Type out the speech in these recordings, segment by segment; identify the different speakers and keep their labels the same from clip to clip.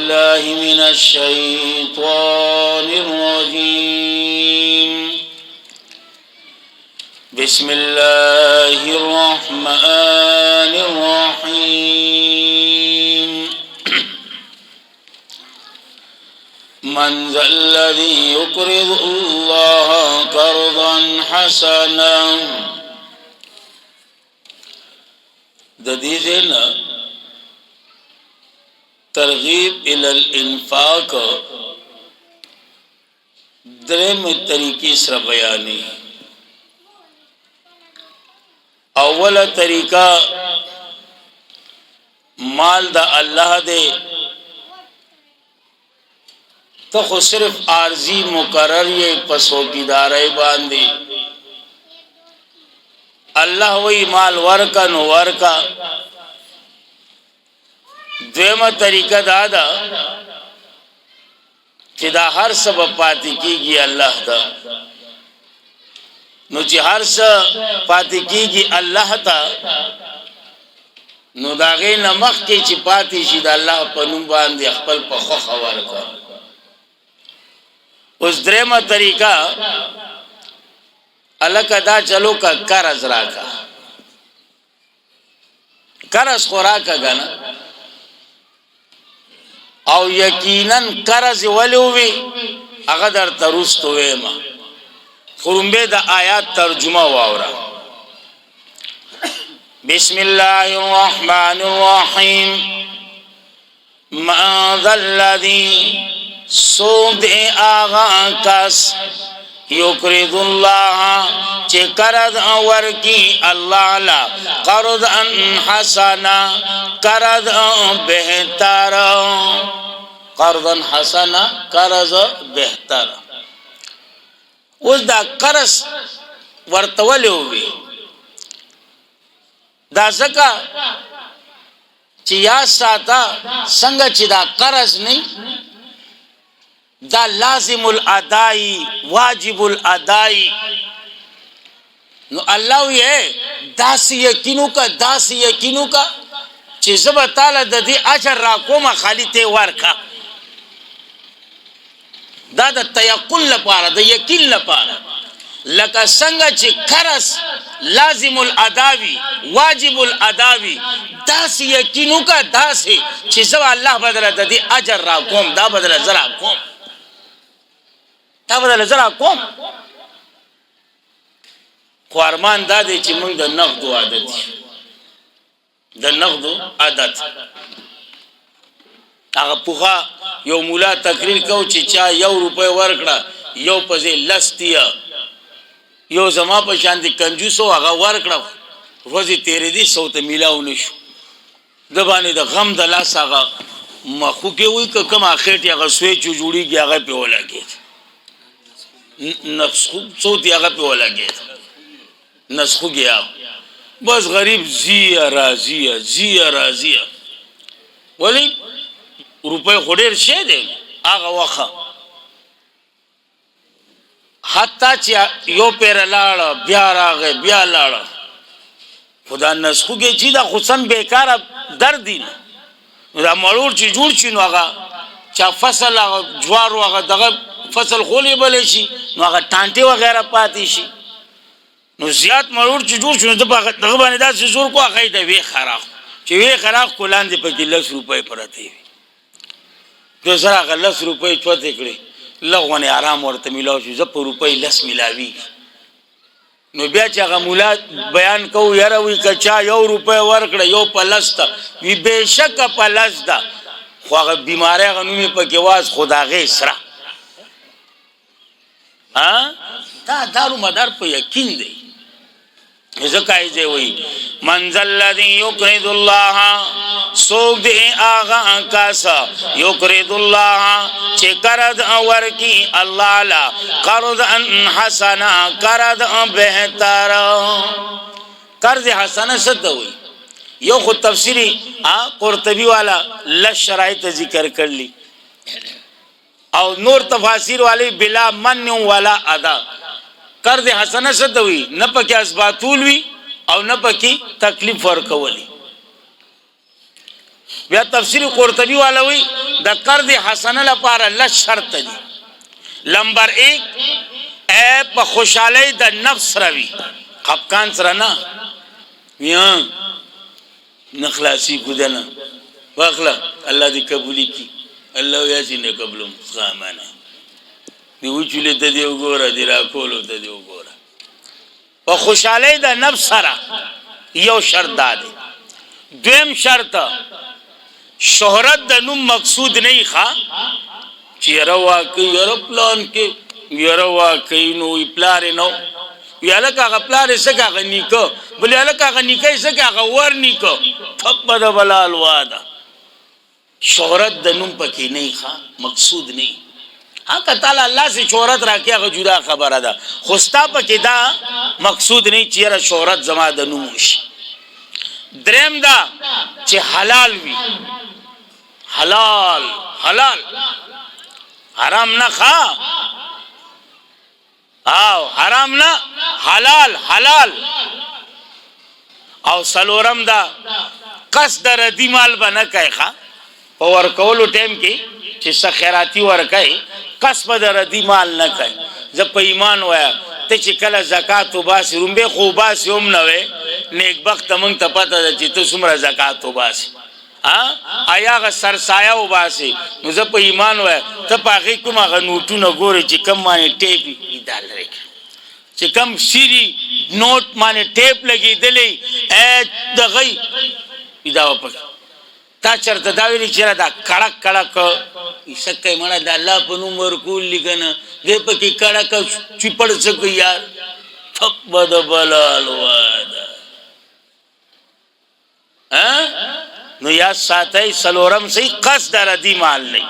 Speaker 1: بالله من الشيطان الرجيم بسم الله الرحمن الرحيم من ذا الذي يقرض الله قرضا حسنا د دې نه ترغیب الى الانفاق درم طریقې سره بیانې اوله طریقہ مال دا الله دے تو خو صرف عارضی مقرر یہ پسوکیدارے باندې الله وی مال ورکا نو ورکا دویمه طریقہ دادا چې دا هر سبب پاتې کیږي الله دا نو چې هر څه پاتې کیږي الله ته نو داغه نمخ کې چې پاتې شي د الله په نوم باندې خپل په خو خبر کا اوس درېمه طریقہ الکه دا چلو کا قرض راکا قرض خوراکا غنا او یقینا قرض ولوي هغه در ترستو وېما خرمبه د آیات ترجمه واورا بسم الله الرحمن الرحيم ما ذا الذي سود آغا کس یقرض الله چې قرض ورکی الله لا قرض حسنا قرض بهتر قرض حسنا قرض بهتر اوس دا قرض ورتولې وي دا ځکه چې یا ساته څنګه چې دا قرض نه دا لازم الادائی واجب الادائی نو الله یې داس یقینو کا چې زب تعالی د دې اجر را کومه خالی ته ورکا دا د تیقن لپاره د یقین لپاره لکه څنګه چې قرض لازم الاداوی واجب الاداوی داس یقینو کا داس چې زب الله بدل د دې اجر را کوم دا بدل زرا کوم تا بدل زرا کوم خو ارمان دا دی چې موږ د نقد عادت د نقد عادت هغه پوغا یو مولا تقریر کو چې چا 1 روپے ورکړه یو پځې لستیا یو زما په شان دي کنجوسو هغه ورکړه روزي تیرې دي سو ته میلاو نشو د باندې د غم د لاس هغه مخو کې وای کوم اخیټي هغه سوي چې جوړیږي هغه په ولاګي نسخو صوت هغه په ولاګي نسخو گیا بس غریب زی راضیه ولی روپے خډیر شه دي هغه واخه حتی چې یو پیر لاړ بیا راغی بیا لاړ خدا نسخو کې چې دا خصن بیکاره درد دي دا مړور چې جوړ شي نو هغه چا فصل جوار هغه دغه فصل خولي بل شي نو هغه ټانټي وغیرہ پاتې شي نو زیات مړور چې جوړ شي دغه باندې دا زور کو هغه دی وی خراخ چې وی خراخ کولان دی په 10 روپے پراته وي جو زرا غ 10 روپے چوته کړی لغونه آرام ورته ملاو شو ز په روپے 10 ملاوي نو بیا چې هغه مولا بیان کو یاره وی کچا 1 روپے ورکړه یو پلسته وی بهشکه پلسته خو هغه بیماری غنومي په کې واز خداغه سره ها دا دارو مدار په یقین دی زکای دی وی منزل الذي يقرض الله سوق دی آغا کاسا یقرض الله چې قرض ورکی الله لا قرض حسنا قرض بهتر قرض حسنا ستوي یو خو تفسیری قرطبی والا لش شرایط ذکر کړلی او نور تفاسیر والی بلا من ولا ادا قرض حسنه ستوي نه پکې اسباتول وی او نه پکې تکلیف ورکولي بیا تفسیر قرطبی والا وی د قرض حسنه لپاره لږ شرط دي. نمبر 1 په خوشحالۍ د نفس روي، خفقان سره نه یا نخلاصي کودنه واخله الله دې قبولي کی الله یاسین قبولم سامانه دی وچولې ته دی وګوره دی را کولو ته دی وګوره. په خوشحالۍ د نفس سره یو شرط دی. دویم شرط شهرت د نوم مقصود نه ښه چې یاره واقعي یاره پلان کې یاره واقعي نو پلار نو یا لکه هغه پلار یې څه هغه نیکه بلې هلکه هغه نیکه یې څه هغه ور نیکه ټپه د بلال واده. شهرت د نوم پکې نه ښه مقصود نه. ها که تعالی الله سے شهرت راکړي هغه جدا خبره ده، خو ستا پکې دا مقصود نه چې یاره شهرت زما د نوم وشي. دریم دا چې حلال وي، حلال حلال حرام نه ښه او حرام نه حلال حلال. او سلورم دا قصد ردی مال به نه کوي ښه په ورکولو ټیم کې چې څه خیراتي ورکوي قصد د ردی مال نه کوي. زه په ایمان وایم ته چې کله زکات وباسې رومبې خو وباسې هم نه وې نیکبخته موږ ته پته ده چې ته څومره زکات وباسې آیا هغه سرسایه وباسې. نو زه په ایمان وایم ته په هغې کوم هغه نوټونه ګورې چې کم باندې ټیپ دا لرې چې کم سیري نوټ باندې ټیپ لګېدلی دغی دا وپکې تا چېرته دا ویلي چې دا کړک کړک ایسکی مړه د الله په نوم ورکول لي که نه دی پکې کړک چپړ څه کوي یار ټپ به د بلال واده. نو یاد ساتئ سلورم صحیح قصد ردی مال نه.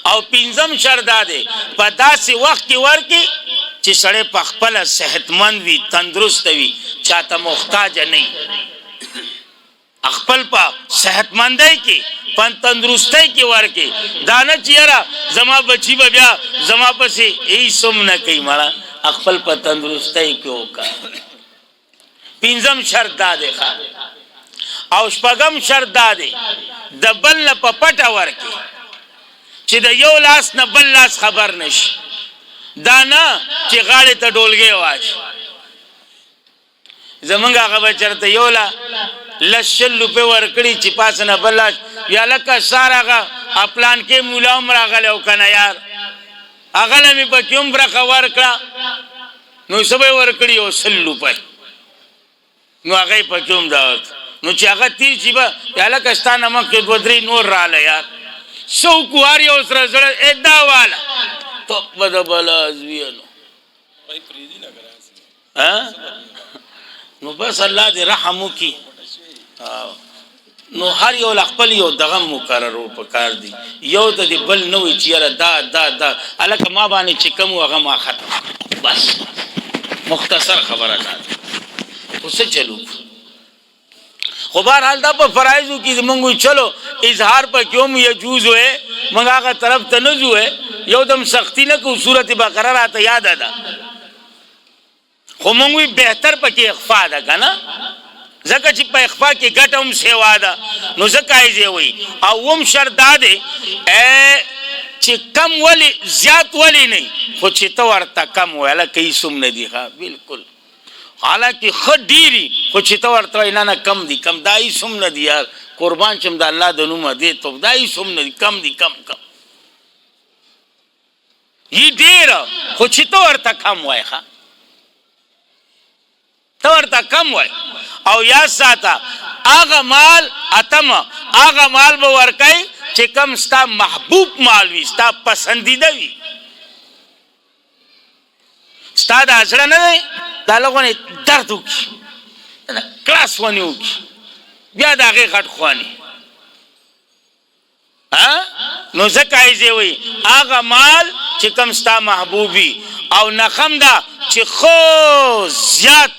Speaker 1: او پنځم شرط دا دی په داسې وخت کې ورکړي چې سړی په خپله صحتمند وي تندرست وي چاته محتاج نه خپل په صحتمندۍ کې په تندرستۍ کې ورکړي دا نه چې یاره زما بچي به بیا زما پسې هیڅ هم نه کوي مړه خپل په تندرستۍ کې وکړه. پنځم شرط دا دی او شپږم شرط دا دی د بل نه په پټه ورکړي چې د یو لاس نه بل لاس خبر نشي. دا نه چې غاړې ته ډولګې واچي. زمونږ هغه به چېرته یو لس شل روپۍ ورکړي چې پاس نه بل لاس یا لکه سار هغه پلان کې مولا هم راغلی او که نه یار هغه له مې پکې هم برخه ورکړه نو څه به یې ورکړي یو 100 روپۍ نو هغه یې پکې هم دا ورکړه نو چې هغه تیر شي به یا لکه ستا نه مخکې 2-3 نور راغله یار څه وکړو هر یو سره زړه دا واله ټپ به د بلا زویانو نو بس الله دې رحم وکړي. نو هر یو خپل یو دغه مقرر پکار دی یو د دې بل نه وي چې یاره دا هلکه ما باندې چې کوم هغه ما ختم بس مختصر خبره دا ده خو څه چلو خو بهرحال دا په فرایضو کې زمونږ چلو اظهار پکې هم یجوز وی موږ هغه طرف ته نه ځو یو دم سختی نه کوو صورت بقره راته یاده ده خو موږ وی بهتر پکې اخفا ده که نه ځکه چې په اخفا کې ګټه هم سیوا ده نو ځکه یې زه وی. او هم شرط دا دی چې کم ولې زیات ولې نه خو چې ته ورته کم وایې هلکه هېڅ هم نه دي بلکل حالانکه ښه ډېري خو چې ته ورته وایې نه کم دي کم دا هېڅ هم نه دي یار قربان شم د الله د نومه دې ته دا هېڅ هم نه دي کم دي کم یي ډېره خو چې ته ورته کم وایې ته ورته کم وایې او یاد ساته هغه مال اتمه هغه مال به ورکوي چې کم ستا محبوب مال وي ستا پسندیده وي ستا دا زړه نه دی دا لږ درد وکړي کلاس ونې وکړي بیا د هغې غټ خوانې نو ځکه یې زه وایي هغه مال چې کم ستا محبوب وي او نخم ده چې خو زیات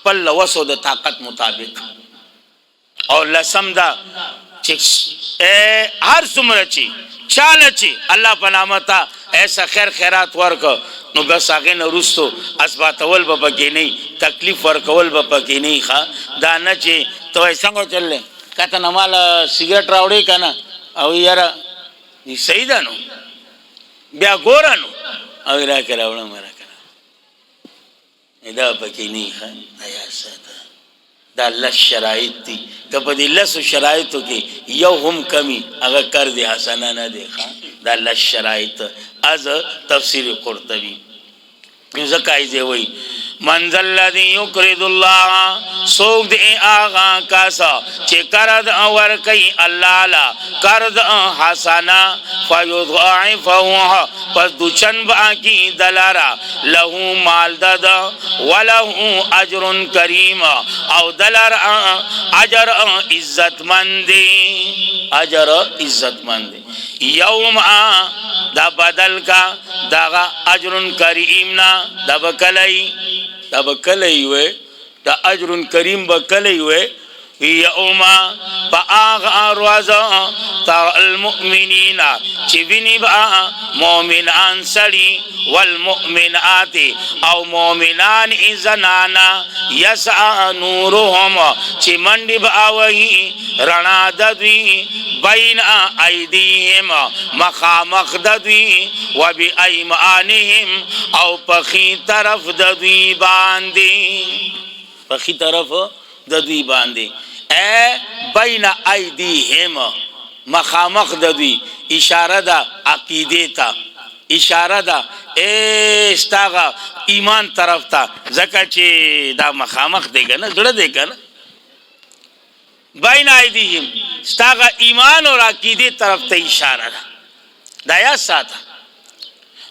Speaker 1: خپل لوسو د طاقت مطابق او لسم دا چې هر څومره چې چاله چې الله په نامه ته ایسا خیر خیرات ورکو نو بس هغې نه وروستو اثباتول به پکې نه تکلیف ورکول به پکې نه دا نه چې ته وایې څنګه چللی کته نه مال سیګریټ راوړې که نه او یاره صحیح ده نو بیا ګوره نو او راکه راوړم راکه دا پکې نه ښه ایا ساته دا لس شرایط دي که په دې لسو شرایطو کې یو هم کمی هغه قرض حسنه نه دی ښه دا لس شرایط از تفسیر قرطبي ځکه یې وایي من ذا الذي يقرض الله سوق دے آغا کاسا چه کرد ورکی اللہ لا کرد حسنا فیضاعفه پس دو چند باقی دلارا لہو مال دد ولہو اجر کریم او دلار اجر عزت مندی اجر عزت مندی یوم دا بدل کا دا اجر کریم نا دا بکلی دا بکلی وے دا اجر کریم بکلی وے یوما پا آغا روزا تر المؤمنین چوینی با مومنان سڑی والمؤمنات او مومنان زنانا یسعا نورهم چی منڈی با وہی رنا ددوی بین ایدیهم مخامخ ددوی و بی ایمانهم او پخی طرف ددوی باندی پخی طرف ددوی باندی اے بین ایدیهم مخامخ ددوی اشاره دا عقیده تا اشاره دا استاغا ایمان طرف تا زکا چه دا مخامخ دیگا نا زڑا دیگا نا بین ایدیهم استاغا ایمان اور عقیده طرف تا اشاره دا دا یا ساتا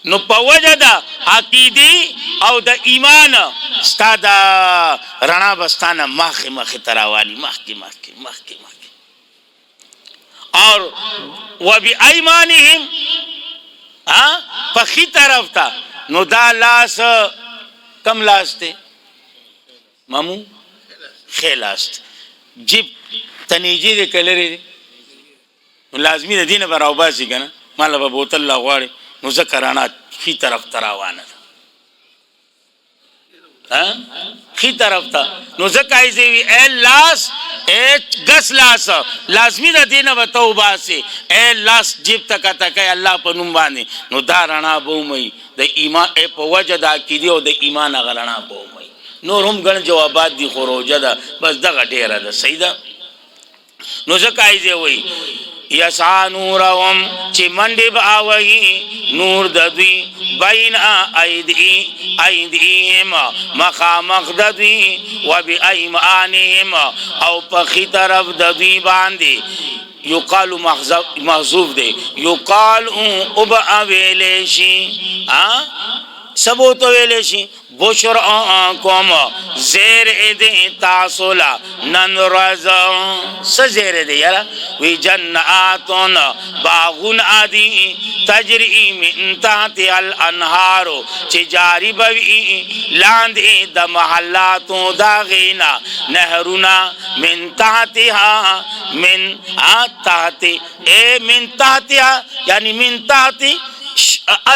Speaker 1: نو پا وجه دا عقیده او دا ایمان ستا دا رنا بستانا مخی مخی تراوالی مخی مخی مخی مخی اور و بی ایمانهم پخی طرف تا نو دا لاس کم لاس تے مامو خی لاس تے جیب تنیجی دے کلری دے لازمی دے دین پر آوباسی کنا مالا با بوتل لغواری نو ذکرانا خی طرف تراوانا دا خی طرف تا نو ذکائی زیوی اے لاس اے گس لاس لازمی دا دینا بتاو باسی اے لاس جیب تکا تکای اللہ پا نمبانی نو دا رنا بومئی دا ایمان اے پا وجہ دا کی دیو دا ایمان اگر رنا بومئی نور هم گن جوابات دی خروجہ دا بس دا غٹیرہ دا سیدہ نو ذکائی زیوی یسعا نورهم چی منڈی باوئی نور ددوی بین ایدیهم مخامخ ددوی و بی ایمانهم او پخی طرف ددوی باندی یقال محذوف دے یقال اب اویلیشی سبو تو ویلیشی بشر آنکم زیر دے تاسولا نن رضا سزیر دے یارا وی جناتون باغون آدی تجری من تحت الانہارو چی جاری بوی لاندے دا محلاتوں داغینا نہرونا من تحتها من تحت اے من تحتها یعنی من تحت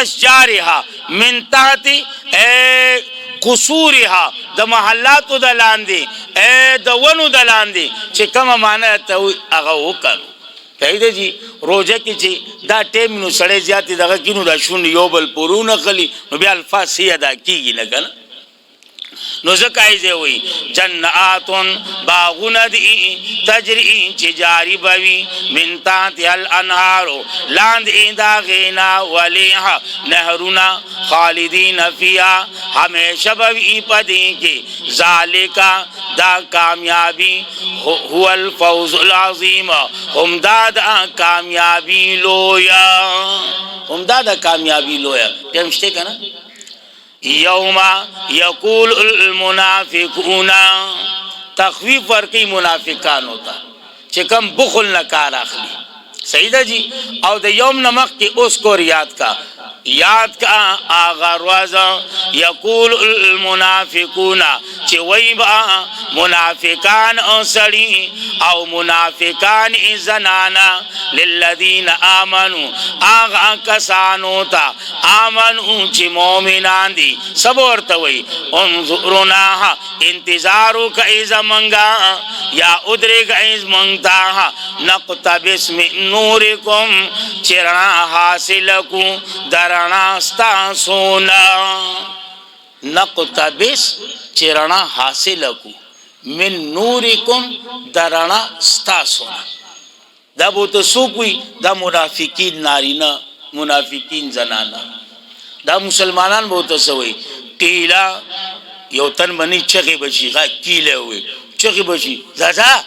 Speaker 1: اشجارها من تحت اے قصورها د محلاتو د لاندې اے د ونو د لاندې چې کومه معنی ته هغه وکړو پیدا جی روزه کې چې دا ټیم نو سړی زیاتې دغه کینو دا شون یو بل پورونه خلی نو بیا الفاظ سی ادا کیږي نه کنه نو زکای زه وی جناتون باغون دی تجری چجاری بوی من تحت الانهار لاند ایندا غینا ولیها نهرونا خالدین فیها ہمیشہ بوی پدی کی ذالکا دا کامیابی هو الفوز العظیم ہم دادا کامیابی لویا ہم دادا کامیابی لویا پیمشتے کنا یوم یقول المنافقون تخویف ورکی منافقان ہوتا چکم بخل نکار اخلی سیدہ جی او دا یوم نمک کی اس کو یاد کا آغا روازا یقول المنافقون چې وای با منافقان او سړي او منافقان زنانا للذین آمنوا آغا کسانو تا آمنو چې مؤمنان دي صبر ته وای انظرنا انتظارو کای زمنګا یا ادرک ایز منگتا نقتبس من نورکم چرنا حاصل کو درنا ستاسونا نقتبس چرنا حاصل کو من نورکم درنا ستاسونا دا بوته سوکوي دا منافقین نارینا منافقین زنانا دا مسلمانان بوته سوي قیلا یو تن منی چغی بچی غا کیله وي چغی بچی زازا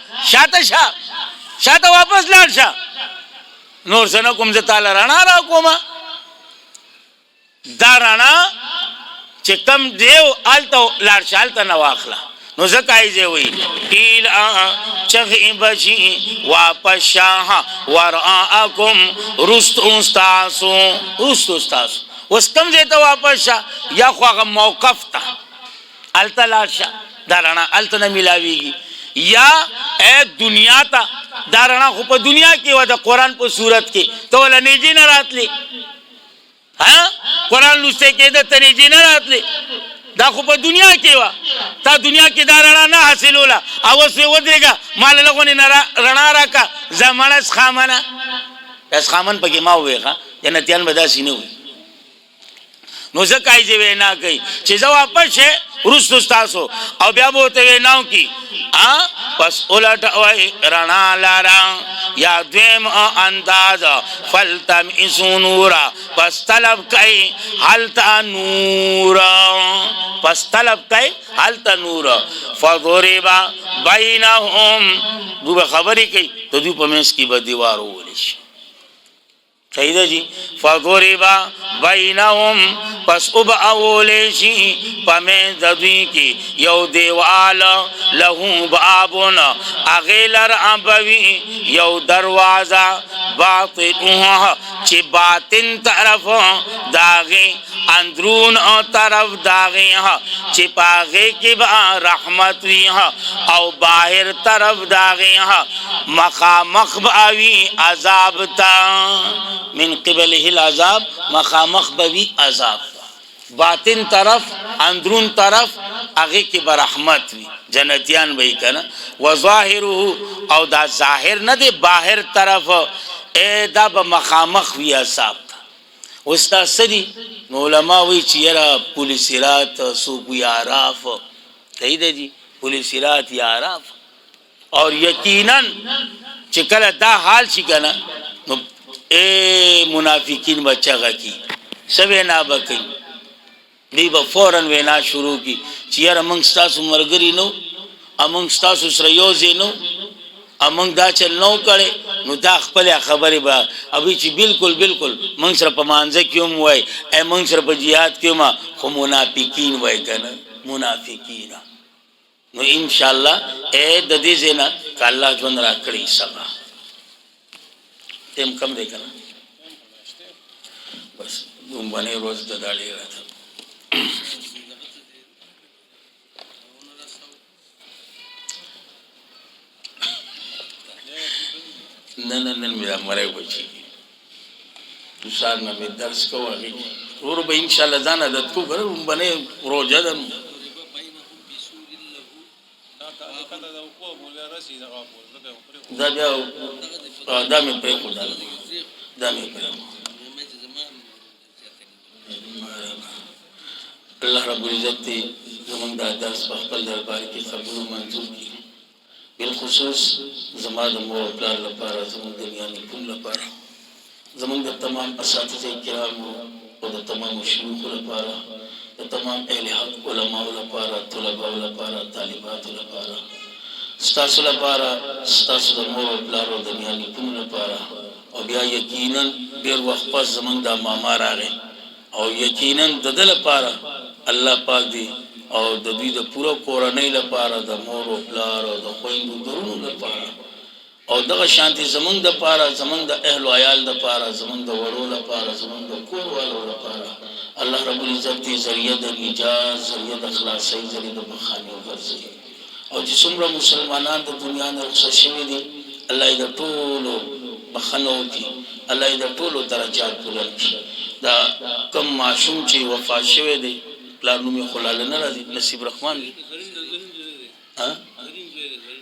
Speaker 1: شاته واپس لاړ شه نور سنه کوم ز تعالی رڼا را کومه دا رڼا چې کم دیو آلته لاړ شه آلته نه واخله نو زکای زه وی قیل چغی بچی واپس شاه ورآکم رست استاسو وس کم زه ته واپس شه یا خو هغه موقف ته آلته لاړ شه دا رڼا آلته نه ملاویږي یا اے دنیا تا دا رڼا خو په دنیا کې و د قرآن په صورت کې ته ولا نېجې نه راتلی ها قرآن لوسته کې د ته نېجې نه راتلی دا خو په دنیا کې و تا دنیا کې دا رڼا نه حاصلوله او اوس ودرېږه مال لغونې رڼا راکه زمانه سخامنه سخامن پکې ما وویل جنتیان به داسې نه وي نو زکای چې وینا کوي چې زه واپس شه رستو ستاسو او بیا به ورته ویناو کی پس الټ وای رڼا لارا یا دویم انداز فلتمسوا نورا پس طلب کوي حلتا نورا پس طلب کوي حلتا نورا فضرب بینهم دوی خبرې کوي ته دوی په منځ کې به دیوار وولې شي صحیح ده جی فضربا بینهم پس اب اولیشی پمین ددوی کی یو دیوال لہو بابون اغیلر ابوی یو دروازہ باطنها چی باطن طرف داغی اندرون او طرف داغی چی پاغی کی با رحمت وی او باہر طرف داغی مخامخ باوی عذاب تا من قبله العذاب مخامخ بوی عذاب باطن طرف اندرون طرف اگے کی برحمت وی جنتیان بھئی کنا وظاہره او دا ظاہر نہ دے باہر طرف اے دا مخامخ وی عذاب وستا سدی علماء وی چیرا پولیسرات سوق یاراف صحیح ہے جی پولیسرات یاراف اور یقیناً چکل دا حال شي کنا اے منافقین بچا کی سوے نا بکی دی با فوراً وینا شروع کی چیر امنگ ستاسو مرگری نو امنگ ستاسو سریوزی نو امنگ دا چل نو کرے نو دا خپل خبری با ابھی چی بالکل منگ سر پا مانزه کیوم وائی اے منگ سر پا جہاد کیوم خو منافقین وائی کنا منافقین نو انشاءاللہ اے ددی زینا کہ اللہ جون را کری سبا تیم کم دے کنا بس دون بنے روز ددالی رہا تھا نن میرا مرے بچی دوسار نا میں درس کو آگی اور با انشاءاللہ دان عدد کو کرے بنے روجہ دن دا بیا دا میں پرے کو ڈال دا میں پرے اللہ رب العزت تی زمان دا درس بخبل دربار کی قبول و منظور کی بالخصوص زمان دا مو اپلار لپارا زمان دنیا نکم لپارا زمان دا تمام اساتذہ کرام و دا تمام شیوخ لپارا دا تمام اہل حق علماء لپارا طلباء لپارا طالبات لپارا ستاسو لپارا ستاسو دا مو اپلار و دنیا نکم لپارا او بیا یقیناً بیر وقت پاس زمان دا مامار آگے او یقیناً ددل لپارا اللہ پاک دی او د دوی د پورا کورنۍ لپاره د مور او پلار او د خویندو درونو لپاره او دغه شانتي زمونږ د پاره زمونږ د اهل او عیال د پاره زمونږ د وړو د پاره زمونږ د کور والو د پاره الله رب العزت دې ذریعہ د نجات ذریعہ د خلاصي ذریعہ د بخاني وګرځي او چې څومره مسلمانان د دنیا نه رخصت شوي دي الله دې ټولو بخنو کی الله دې ټولو درجات بلند کړي دا کم معصوم چې وفات شوی دی پلار نومي خلال نه راځي نصیب رحمان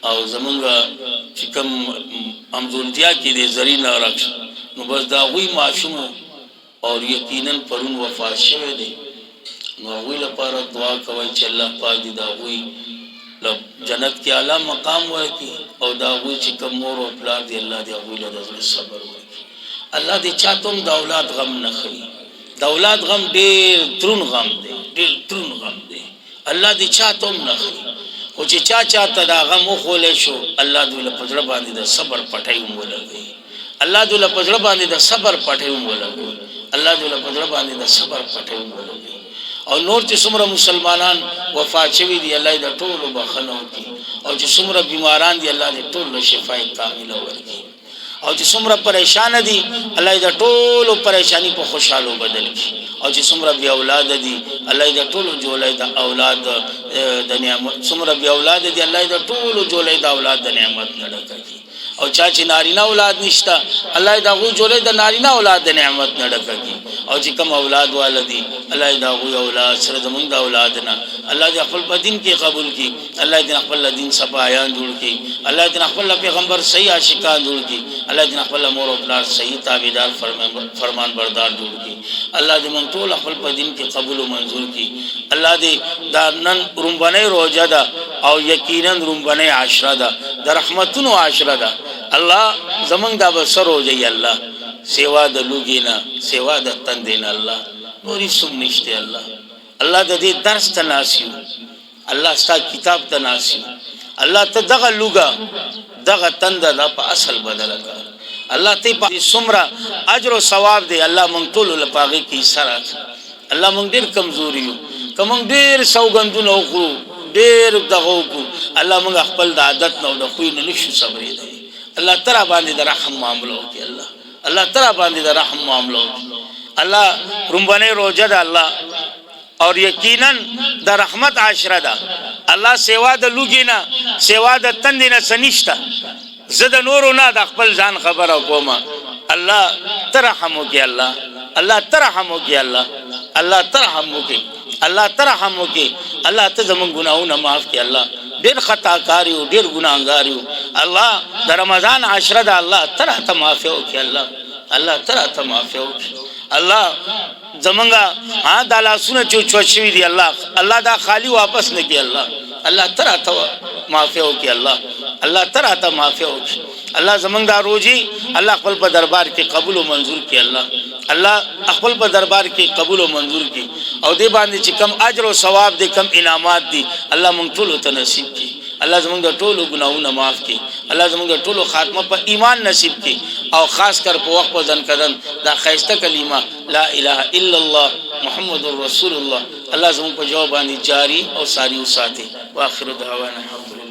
Speaker 1: او زمونږ چې کوم امزولتیا کې دې زرینه راکش نو بس دا وی معصوم او یقینا پرون وفات شوی دی نو وی لپاره دعا کوي چې الله پاک دې دا وی جنت کې اعلی مقام ورکړي او دا وی چې کوم مور او پلار دی الله دې وی له صبر ورکړي الله دې چاتم د اولاد غم نه خړي د اولاد غم ډېر ترون غم دی ډېر ترون غم دی الله دې چاتم نه خړي او چې چا ته دا غم وخولې شو الله دې له پزړه باندې د صبر پټي ولګي الله دې له پزړه باندې د صبر پټي ولګي الله دې له پزړه باندې د صبر پټي ولګي او نور چې څومره مسلمانان وفات شوي دي الله دې ټول بخنو کړي او چې څومره بیماران دي الله دې ټول شفای کامله ورکړي او چې څومره پریشان دي الله دې ټول پریشانی په خوشاله بدل کړي او چې څومره بی اولاد دي الله دې ټول جوړای د اولاد د نعمت څومره بی اولاد دي الله دې ټول جوړای د اولاد د نعمت نډکړي او چا چې نارینه اولاد نشتا الله دا غو جوړې د نارینه اولاد د نعمت نه ډکږي او چې کوم اولاد والدي الله دا غو اولاد سره زمونږ د اولاد نه الله دې خپل په دین کې قبول کړي الله دې خپل دین صفایان جوړ کړي الله دې خپل پیغمبر صحیح عاشقان جوړ کړي الله دې خپل مور او پلار صحیح تابعدار فرمان بردار جوړ کړي الله دې مونږ ټول خپل په دین کې قبول او منزور کړي الله دې دا نن رومبنه روزه ده او یقینا رومبنه عاشره ده د رحمتونو عاشره ده الله زمنګ دا بسرو جي الله سیوا د لوګینا سیوا د تندین الله نوري سم نشته الله الله د دې درس تناسیو الله ستا کتاب تناسیو الله ته دغه لوګا دغه تند د په اصل بدل کړ الله ته په سمرا اجر او ثواب دی الله مونږ ټول لپاره کې سره الله مونږ ډیر کمزوري یو کوم ډیر سوګندونه وکړو ډیر دغه وکړو الله مونږ خپل د عادت نو د خوې نه نشو صبرې دی الله تعالی باندې د رحم معاملو کې الله تعالی باندې د رحم معاملو الله رومبنه روزه ده الله اور یقینا د رحمت عاشره ده الله سیوا د لوګینا سیوا د تندینه سنشتا زده نورو نه د خپل ځان خبره کومه الله ترحمو کې الله ترحمو کې الله ترحمو کې الله ترحمو کې الله ته زمون ګناونه معاف کې الله ډېر خطا کاریو ډېر ګناګاریو الله د رمضان عشره ده الله ترا ته معاف وکي الله ترا ته معاف وکي الله زمونږه دا لاسونه چوچوي دي الله دا خالی واپس نه کی الله ترا ته معاف وکي الله ترا ته معاف وکي الله زمونږ دا روزي الله خپل په دربار کې قبول او منظور کی الله خپل په دربار کې قبول او منظور کی او دې باندې چې کم اجر او ثواب دي کم انعامات دي الله مونږ ټول ته نصیب کی الله زمونږ د ټولو ګناہوں معاف کی الله زمونږ د ټولو خاتمه په ایمان نصیب کی او خاص کر په وخت په ځن کدن دا خیسته کلمه لا اله الا الله محمد رسول الله الله زمونږ په جواب باندې جاری او ساری وساتي واخر دعوانا الحمدلله.